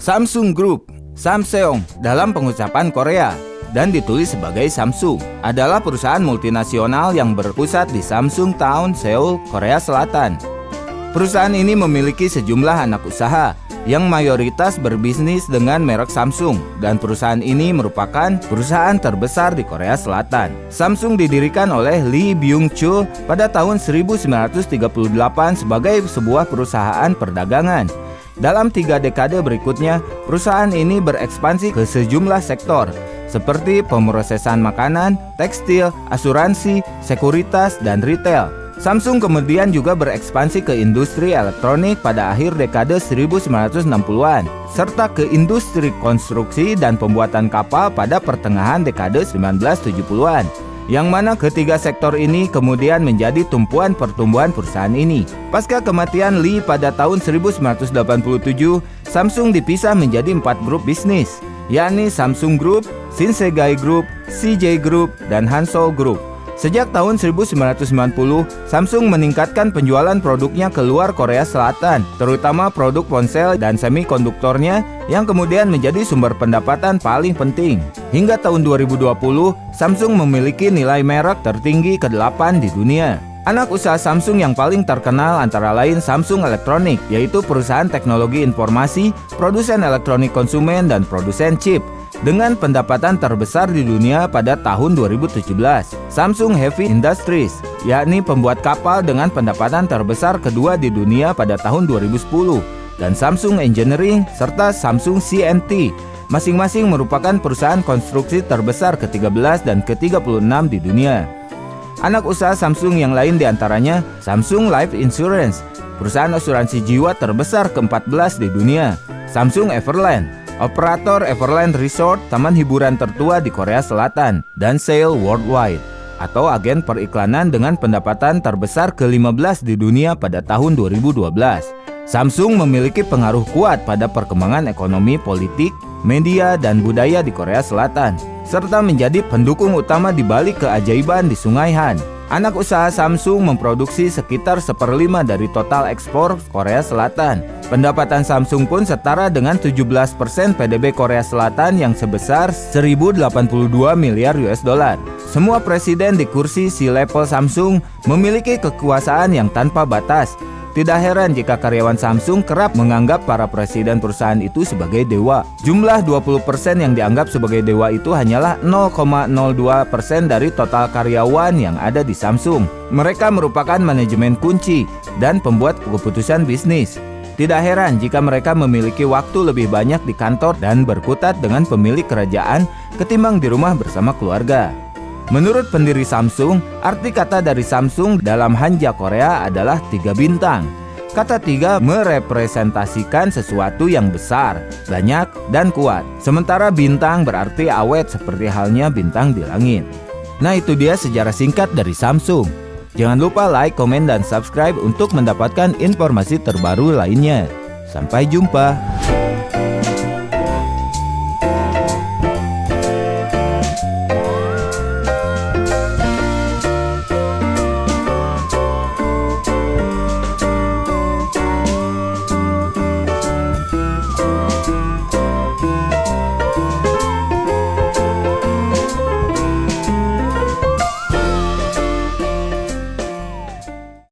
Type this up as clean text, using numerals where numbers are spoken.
Samsung Group, Samseong dalam pengucapan Korea, dan ditulis sebagai Samsung, adalah perusahaan multinasional yang berpusat di Samsung Town, Seoul, Korea Selatan. Perusahaan ini memiliki sejumlah anak usaha yang mayoritas berbisnis dengan merek Samsung, dan perusahaan ini merupakan perusahaan terbesar di Korea Selatan. Samsung didirikan oleh Lee Byung-chul pada tahun 1938 sebagai sebuah perusahaan perdagangan. Dalam 3 dekade berikutnya, perusahaan ini berekspansi ke sejumlah sektor seperti pemrosesan makanan, tekstil, asuransi, sekuritas, dan retail. Samsung kemudian juga berekspansi ke industri elektronik pada akhir dekade 1960-an, serta ke industri konstruksi dan pembuatan kapal pada pertengahan dekade 1970-an. Yang mana ketiga sektor ini kemudian menjadi tumpuan pertumbuhan perusahaan ini. Pasca kematian Lee pada tahun 1987, Samsung dipisah menjadi 4 grup bisnis, yakni Samsung Group, Shinsegae Group, CJ Group, dan Hansol Group. Sejak tahun 1990, Samsung meningkatkan penjualan produknya ke luar Korea Selatan, terutama produk ponsel dan semikonduktornya yang kemudian menjadi sumber pendapatan paling penting. Hingga tahun 2020, Samsung memiliki nilai merek tertinggi ke-8 di dunia. Anak usaha Samsung yang paling terkenal antara lain Samsung Electronics, yaitu perusahaan teknologi informasi, produsen elektronik konsumen, dan produsen chip, dengan pendapatan terbesar di dunia pada tahun 2017. Samsung Heavy Industries, yakni pembuat kapal dengan pendapatan terbesar kedua di dunia pada tahun 2010, dan Samsung Engineering serta Samsung C&T, masing-masing merupakan perusahaan konstruksi terbesar ke-13 dan ke-36 di dunia. Anak usaha Samsung yang lain diantaranya Samsung Life Insurance, perusahaan asuransi jiwa terbesar ke-14 di dunia, Samsung Everland, operator Everland Resort, taman hiburan tertua di Korea Selatan, dan Sail Worldwide, atau agen periklanan dengan pendapatan terbesar ke-15 di dunia pada tahun 2012. Samsung memiliki pengaruh kuat pada perkembangan ekonomi, politik, media, dan budaya di Korea Selatan, serta menjadi pendukung utama di balik keajaiban di Sungai Han. Anak usaha Samsung memproduksi sekitar 1/5 dari total ekspor Korea Selatan. Pendapatan Samsung pun setara dengan 17% PDB Korea Selatan yang sebesar 1.082 miliar US dollar. Semua presiden di kursi C-level Samsung memiliki kekuasaan yang tanpa batas. Tidak heran jika karyawan Samsung kerap menganggap para presiden perusahaan itu sebagai dewa. Jumlah 20% yang dianggap sebagai dewa itu hanyalah 0,02% dari total karyawan yang ada di Samsung. Mereka merupakan manajemen kunci dan pembuat keputusan bisnis. Tidak heran jika mereka memiliki waktu lebih banyak di kantor dan berkutat dengan pemilik kerajaan ketimbang di rumah bersama keluarga. Menurut pendiri Samsung, arti kata dari Samsung dalam Hanja Korea adalah 3 bintang. Kata 3 merepresentasikan sesuatu yang besar, banyak, dan kuat. Sementara bintang berarti awet seperti halnya bintang di langit. Nah, itu dia sejarah singkat dari Samsung. Jangan lupa like, komen, dan subscribe untuk mendapatkan informasi terbaru lainnya. Sampai jumpa.